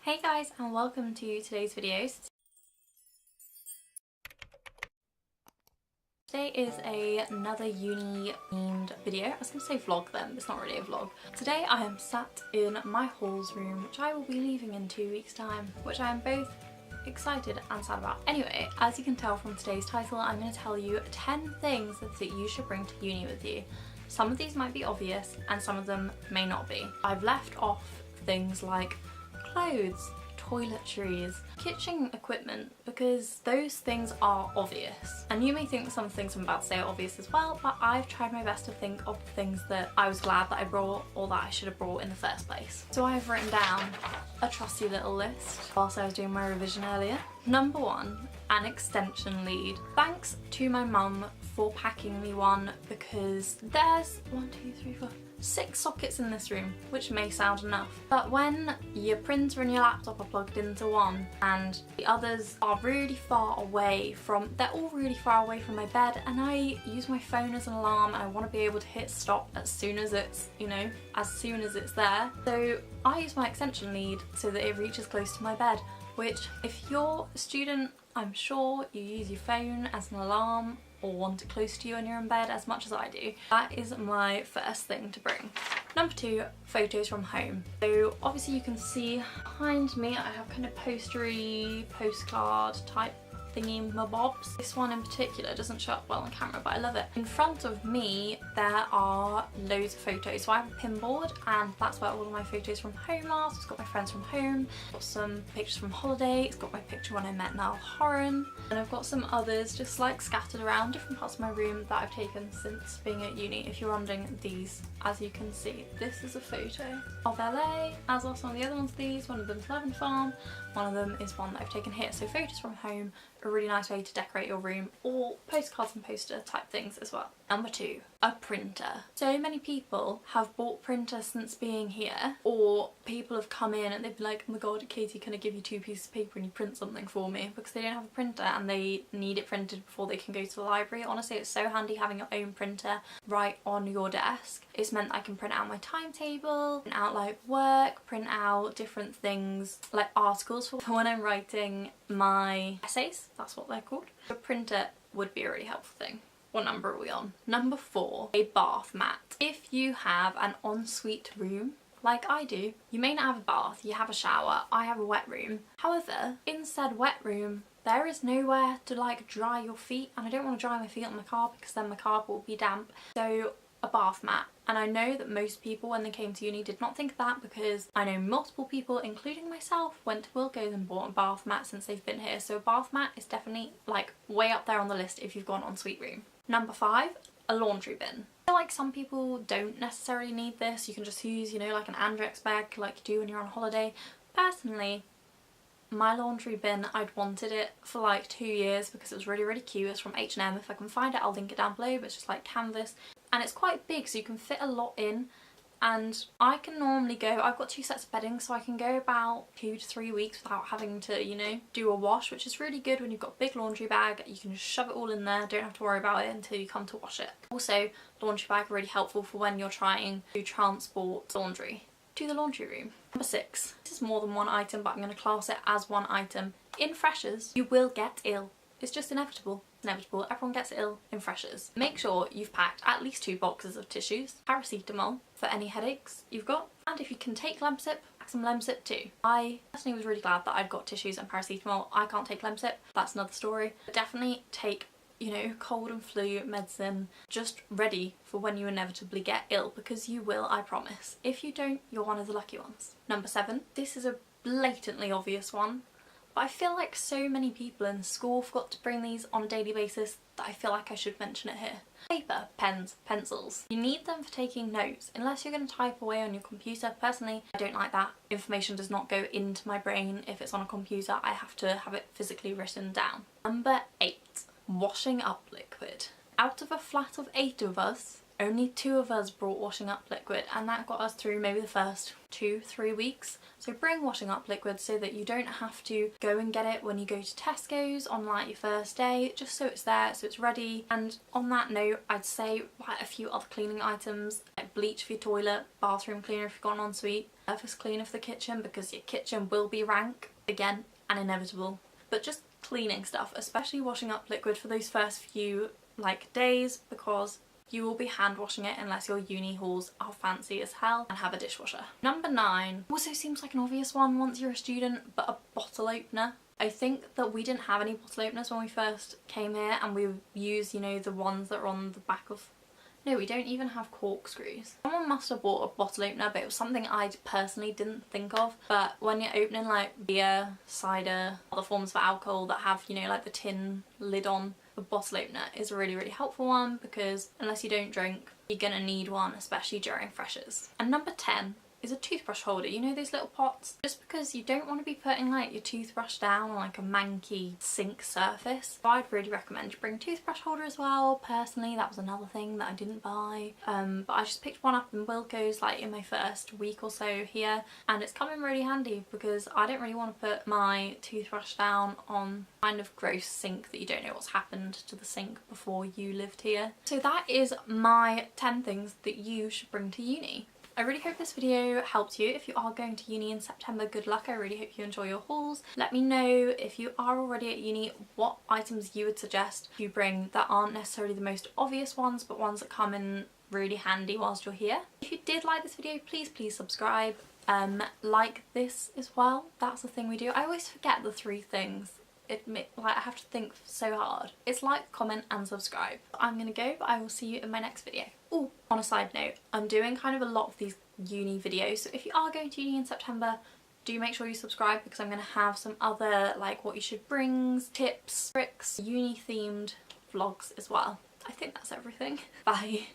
Hey guys, and welcome to today's videos. Today is another uni themed video. I was going to say vlog then, but it's not really a vlog. Today I am sat in my halls room, which I will be leaving in 2 weeks time, which I am both excited and sad about. Anyway, as you can tell from today's title, I'm going to tell you 10 things that you should bring to uni with you. Some of these might be obvious and some of them may not be. I've left off things like clothes, toiletries, kitchen equipment, because those things are obvious. And you may think some things I'm about to say are obvious as well, but I've tried my best to think of things that I was glad that I brought or that I should have brought in the first place. So I've written down a trusty little list whilst I was doing my revision earlier. Number 1, an extension lead. Thanks to my mum for packing me one, because there's 6 sockets in this room, which may sound enough, but when your printer and your laptop are plugged into one and the others are really far away from, they're all really far away from my bed, and I use my phone as an alarm and I want to be able to hit stop as soon as it's, as soon as it's there. So I use my extension lead so that it reaches close to my bed, which if you're a student, I'm sure you use your phone as an alarm or want it close to you when you're in bed as much as I do. That is my first thing to bring. Number 2, photos from home. So obviously you can see behind me I have kind of postery, postcard type thingy mabobs. This one in particular doesn't show up well on camera, but I love it. In front of me there are loads of photos. So I have a pin board and that's where all of my photos from home are. So it's got my friends from home, got some pictures from holiday, it's got my picture when I met Niall Horan, and I've got some others just like scattered around different parts of my room that I've taken since being at uni. If you're wondering, these, as you can see, this is a photo of LA, as are some of the other ones of these. One of them's Leven Farm, one of them is one that I've taken here. So photos from home, a really nice way to decorate your room, or postcards and poster type things as well. Number 2, a printer. So many people have bought printers since being here, or people have come in and they've been like, oh my god, Katie, can I give you 2 pieces of paper and you print something for me? Because they don't have a printer and they need it printed before they can go to the library. Honestly, it's so handy having your own printer right on your desk. It's meant I can print out my timetable, print out like work, print out different things like articles for when I'm writing my essays. That's what they're called. A printer would be a really helpful thing. What number are we on? Number 4, a bath mat. If you have an ensuite room, like I do, you may not have a bath, you have a shower, I have a wet room. However, in said wet room, there is nowhere to like dry your feet, and I don't want to dry my feet on my carpet because then my carpet will be damp. So a bath mat. And I know that most people when they came to uni did not think of that, because I know multiple people, including myself, went to Wilko's and bought a bath mat since they've been here. So a bath mat is definitely like way up there on the list if you've gone ensuite room. Number 5, a laundry bin. I feel like some people don't necessarily need this. You can just use, like an Andrex bag like you do when you're on holiday. Personally, my laundry bin, I'd wanted it for like 2 years because it was really, really cute. It's from H&M. If I can find it, I'll link it down below, but it's just like canvas. And it's quite big, so you can fit a lot in. And I can normally go, I've got 2 sets of bedding, so I can go about 2 to 3 weeks without having to, do a wash, which is really good when you've got a big laundry bag. You can just shove it all in there, don't have to worry about it until you come to wash it. Also, laundry bag are really helpful for when you're trying to transport laundry to the laundry room. Number 6, this is more than one item, but I'm going to class it as one item. In freshers, you will get ill. It's just inevitable. Inevitable. Everyone gets ill in freshers. Make sure you've packed at least 2 boxes of tissues, paracetamol for any headaches you've got, and if you can take Lemsip, pack some Lemsip too. I personally was really glad that I'd got tissues and paracetamol. I can't take Lemsip, that's another story. But definitely take, cold and flu medicine just ready for when you inevitably get ill, because you will, I promise. If you don't, you're one of the lucky ones. Number 7, this is a blatantly obvious one, but I feel like so many people in school forgot to bring these on a daily basis that I feel like I should mention it here. Paper, pens, pencils. You need them for taking notes, unless you're going to type away on your computer. Personally, I don't like that. Information does not go into my brain if it's on a computer. I have to have it physically written down. Number 8, washing up liquid. Out of a flat of 8 of us, only 2 of us brought washing up liquid, and that got us through maybe the first 2-3 weeks. So bring washing up liquid so that you don't have to go and get it when you go to Tesco's on like your first day, just so it's there, so it's ready. And on that note, I'd say buy a few other cleaning items like bleach for your toilet, bathroom cleaner if you've got an ensuite, surface cleaner for the kitchen because your kitchen will be rank again and inevitable. But just cleaning stuff, especially washing up liquid for those first few like days, because you will be hand washing it unless your uni hauls are fancy as hell and have a dishwasher. Number 9 also seems like an obvious one once you're a student, but a bottle opener. I think that we didn't have any bottle openers when we first came here, and we use, you know, the ones that are on the back of... No, we don't even have corkscrews. Someone must have bought a bottle opener, but it was something I personally didn't think of. But when you're opening like beer, cider, other forms of alcohol that have, you know, like the tin lid on, a bottle opener is a really helpful one, because unless you don't drink, you're gonna need one, especially during freshers. And number 10 is a toothbrush holder. You know those little pots? Just because you don't want to be putting like your toothbrush down on like a manky sink surface, so I'd really recommend you bring a toothbrush holder as well. Personally, that was another thing that I didn't buy, but I just picked one up in Wilko's like in my first week or so here, and it's come in really handy because I don't really want to put my toothbrush down on kind of gross sink that you don't know what's happened to the sink before you lived here. So that is my 10 things that you should bring to uni. I really hope this video helped you. If you are going to uni in September, good luck. I really hope you enjoy your hauls. Let me know if you are already at uni what items you would suggest you bring that aren't necessarily the most obvious ones, but ones that come in really handy whilst you're here. If you did like this video, please subscribe. Like this as well. That's the thing we do. I always forget the 3 things. Like I have to think so hard. It's like, comment and subscribe. I'm gonna go, but I will see you in my next video. Oh, on a side note, I'm doing kind of a lot of these uni videos, so if you are going to uni in September, do make sure you subscribe, because I'm gonna have some other like what you should bring, tips, tricks, uni themed vlogs as well. I think that's everything. Bye.